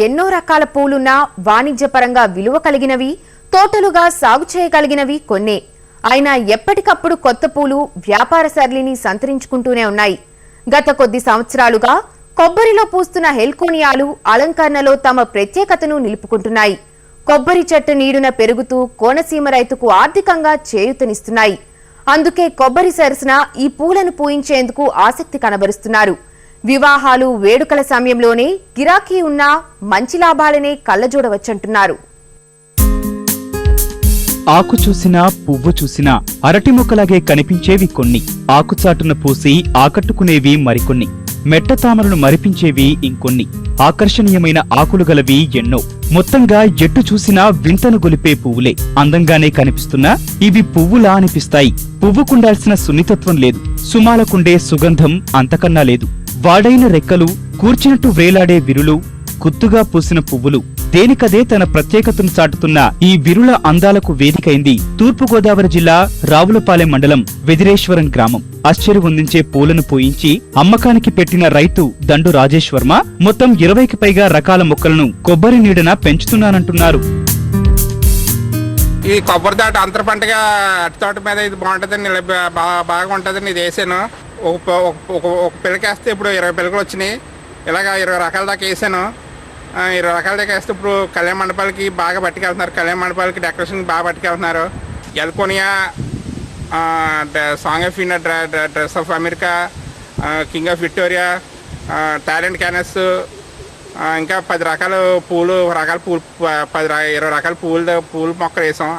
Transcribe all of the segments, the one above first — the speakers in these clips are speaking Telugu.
ఎన్నో రకాల పూలున్నా వాణిజ్యపరంగా విలువ కలిగినవి, తోటలుగా సాగు చేయగలిగినవి కొన్నే. అయినా ఎప్పటికప్పుడు కొత్త పూలు వ్యాపార సరళిని సంతరించుకుంటూనే ఉన్నాయి. గత కొద్ది సంవత్సరాలుగా కొబ్బరిలో పూస్తున్న హెల్కోనియాలు అలంకరణలో తమ ప్రత్యేకతను నిలుపుకుంటున్నాయి. కొబ్బరి చెట్టు నీడున పెరుగుతూ కోనసీమ రైతుకు ఆర్థికంగా చేయూతనిస్తున్నాయి. అందుకే కొబ్బరి సరసన ఈ పూలను పూయించేందుకు ఆసక్తి కనబరుస్తున్నారు. వివాహాలు, వేడుకల సమయంలోనే గిరాకీ ఉన్నా మంచి లాభాలనే కళ్ళజూడవచ్చంటున్నారు. ఆకు చూసినా పువ్వు చూసినా అరటి మొక్కలాగే కనిపించేవి కొన్ని, ఆకుచాటున పూసి ఆకట్టుకునేవి మరికొన్ని, మెట్ట తామరను మరిపించేవి ఇంకొన్ని, ఆకర్షణీయమైన ఆకులు గలవి ఎన్నో. మొత్తంగా ఎట్టు చూసినా వింతను గొలిపే పువ్వులే. అందంగానే కనిపిస్తున్నా ఇవి పువ్వులా అనిపిస్తాయి. పువ్వుకుండాల్సిన సున్నితత్వం లేదు, సుమాలకుండే సుగంధం అంతకన్నా లేదు. వాడైన రెక్కలు, కూర్చినట్టు వ్రేలాడే విరులు, కుత్తుగా పూసిన పువ్వులు, దేనికదే తన ప్రత్యేకతను చాటుతున్న ఈ విరుల అందాలకు వేదికైంది తూర్పుగోదావరి జిల్లా రావులపాలెం మండలం వెదిరేశ్వరం గ్రామం. ఆశ్చర్యవందించే పూలను పూయించి అమ్మకానికి పెట్టిన రైతు దండు రాజేష్ వర్మ మొత్తం 20కి పైగా రకాల మొక్కలను కొబ్బరి నీడన పెంచుతున్నానంటున్నారు. ఈ కొబ్బరి తోట అంతర పంటగా అట్టి తోట మీద ఇది బాగుంటుందని బాగా ఉంటుందని ఇది వేసాను. ఒక పిల్లకేస్తే ఇప్పుడు 20 పిల్లకలు వచ్చినాయి. ఇలాగ 20 రకాల దాకా వేసాను. 20 రకాల దాకా వేస్తే ఇప్పుడు కళ్యాణ మండపాలకి బాగా పట్టుకెళ్తున్నారు. కళ్యాణ మండపాలకి డెకరేషన్ బాగా పట్టుకెళ్తున్నారు. Heliconia, song of India, dress of America, king of Victoria, talent cannas, ఇంకా 10 రకాల పూలు 20 రకాల పూలు మొక్కలు వేసాం.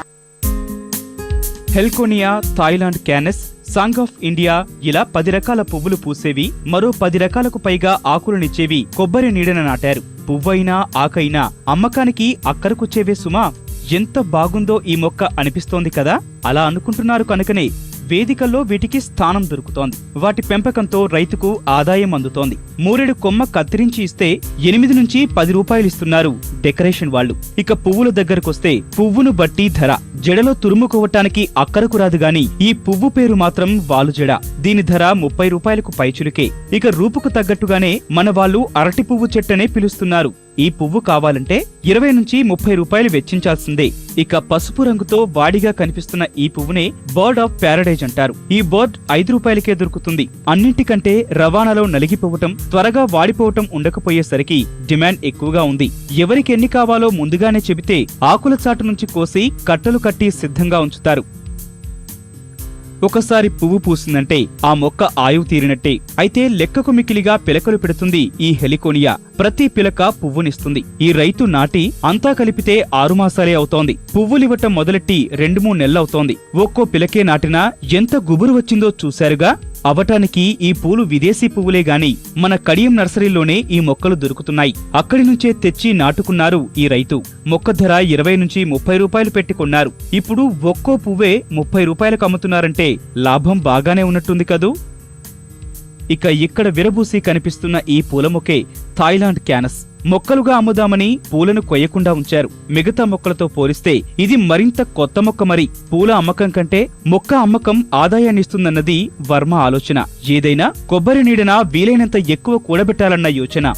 Heliconia, Thailand cannas, song of India ఇలా 10 రకాల పువ్వులు పూసేవి, మరో 10 రకాలకు పైగా ఆకులనిచ్చేవి కొబ్బరి నీడన నాటారు. పువ్వైనా ఆకైనా అమ్మకానికి అక్కరకొచ్చేవే సుమా. ఎంత బాగుందో ఈ మొక్క అనిపిస్తోంది కదా. అలా అనుకుంటున్నారు కనుకనే వేదికల్లో వీటికి స్థానం దొరుకుతోంది. వాటి పెంపకంతో రైతుకు ఆదాయం అందుతోంది. మూరెడు కొమ్మ కత్తిరించి ఇస్తే 8 నుంచి 10 రూపాయలు ఇస్తున్నారు డెకరేషన్ వాళ్లు. ఇక పువ్వుల దగ్గరకొస్తే పువ్వును బట్టి ధర. జడలో తురుముకోవటానికి అక్కరకు రాదు గాని ఈ పువ్వు పేరు మాత్రం వాలుజడ. దీని ధర 30 రూపాయలకు పైచులుకే. ఇక రూపుకు తగ్గట్టుగానే మన వాళ్ళు అరటి పువ్వు చెట్టనే పిలుస్తున్నారు. ఈ పువ్వు కావాలంటే 20 నుంచి 30 రూపాయలు వెచ్చించాల్సిందే. ఇక పసుపు రంగుతో వాడిగా కనిపిస్తున్న ఈ పువ్వునే బర్డ్ ఆఫ్ ప్యారడైజ్ అంటారు. ఈ బర్డ్ 5 రూపాయలకే దొరుకుతుంది. అన్నింటికంటే రవాణాలో నలిగిపోవటం, త్వరగా వాడిపోవటం ఉండకపోయేసరికి డిమాండ్ ఎక్కువగా ఉంది. ఎవరికి ఎన్ని కావాలో ముందుగానే చెబితే ఆకుల చాటు నుంచి కోసి కట్టలు కట్టి సిద్ధంగా ఉంచుతారు. ఒకసారి పువ్వు పూసిందంటే ఆ మొక్క ఆయువు తీరినట్టే. అయితే లెక్కకు మికిలిగా పిలకలు పెడుతుంది ఈ హెలికోనియా. ప్రతి పిలక పువ్వునిస్తుంది. ఈ రైతు నాటి అంతా కలిపితే 6 మాసాలే అవుతోంది. పువ్వులివ్వటం మొదలెట్టి 2-3 నెలలవుతోంది. ఒక్కో పిలకే నాటినా ఎంత గుబురు వచ్చిందో చూశారుగా. అవటానికి ఈ పూలు విదేశీ పువ్వులే గాని మన కడియం నర్సరీలోనే ఈ మొక్కలు దొరుకుతున్నాయి. అక్కడి నుంచే తెచ్చి నాటుకున్నారు ఈ రైతు. మొక్క ధర 20 నుంచి 30 రూపాయలు పెట్టి కొన్నారు. ఇప్పుడు ఒక్కో పువ్వే 30 రూపాయలకు అమ్ముతున్నారంటే లాభం బాగానే ఉన్నట్టుంది కదూ. ఇక ఇక్కడ విరబూసి కనిపిస్తున్న ఈ పూల మొక్కే థాయిలాండ్ క్యానస్. మొక్కలుగా అమ్ముదామని పూలను కొయ్యకుండా ఉంచారు. మిగతా మొక్కలతో పోలిస్తే ఇది మరింత కొత్త మొక్క. మరి పూల అమ్మకం కంటే మొక్క అమ్మకం ఆదాయాన్నిస్తుందన్నది వర్మ ఆలోచన. ఏదైనా కొబ్బరి నీడన వీలైనంత ఎక్కువ కూడబెట్టాలన్న యోచన.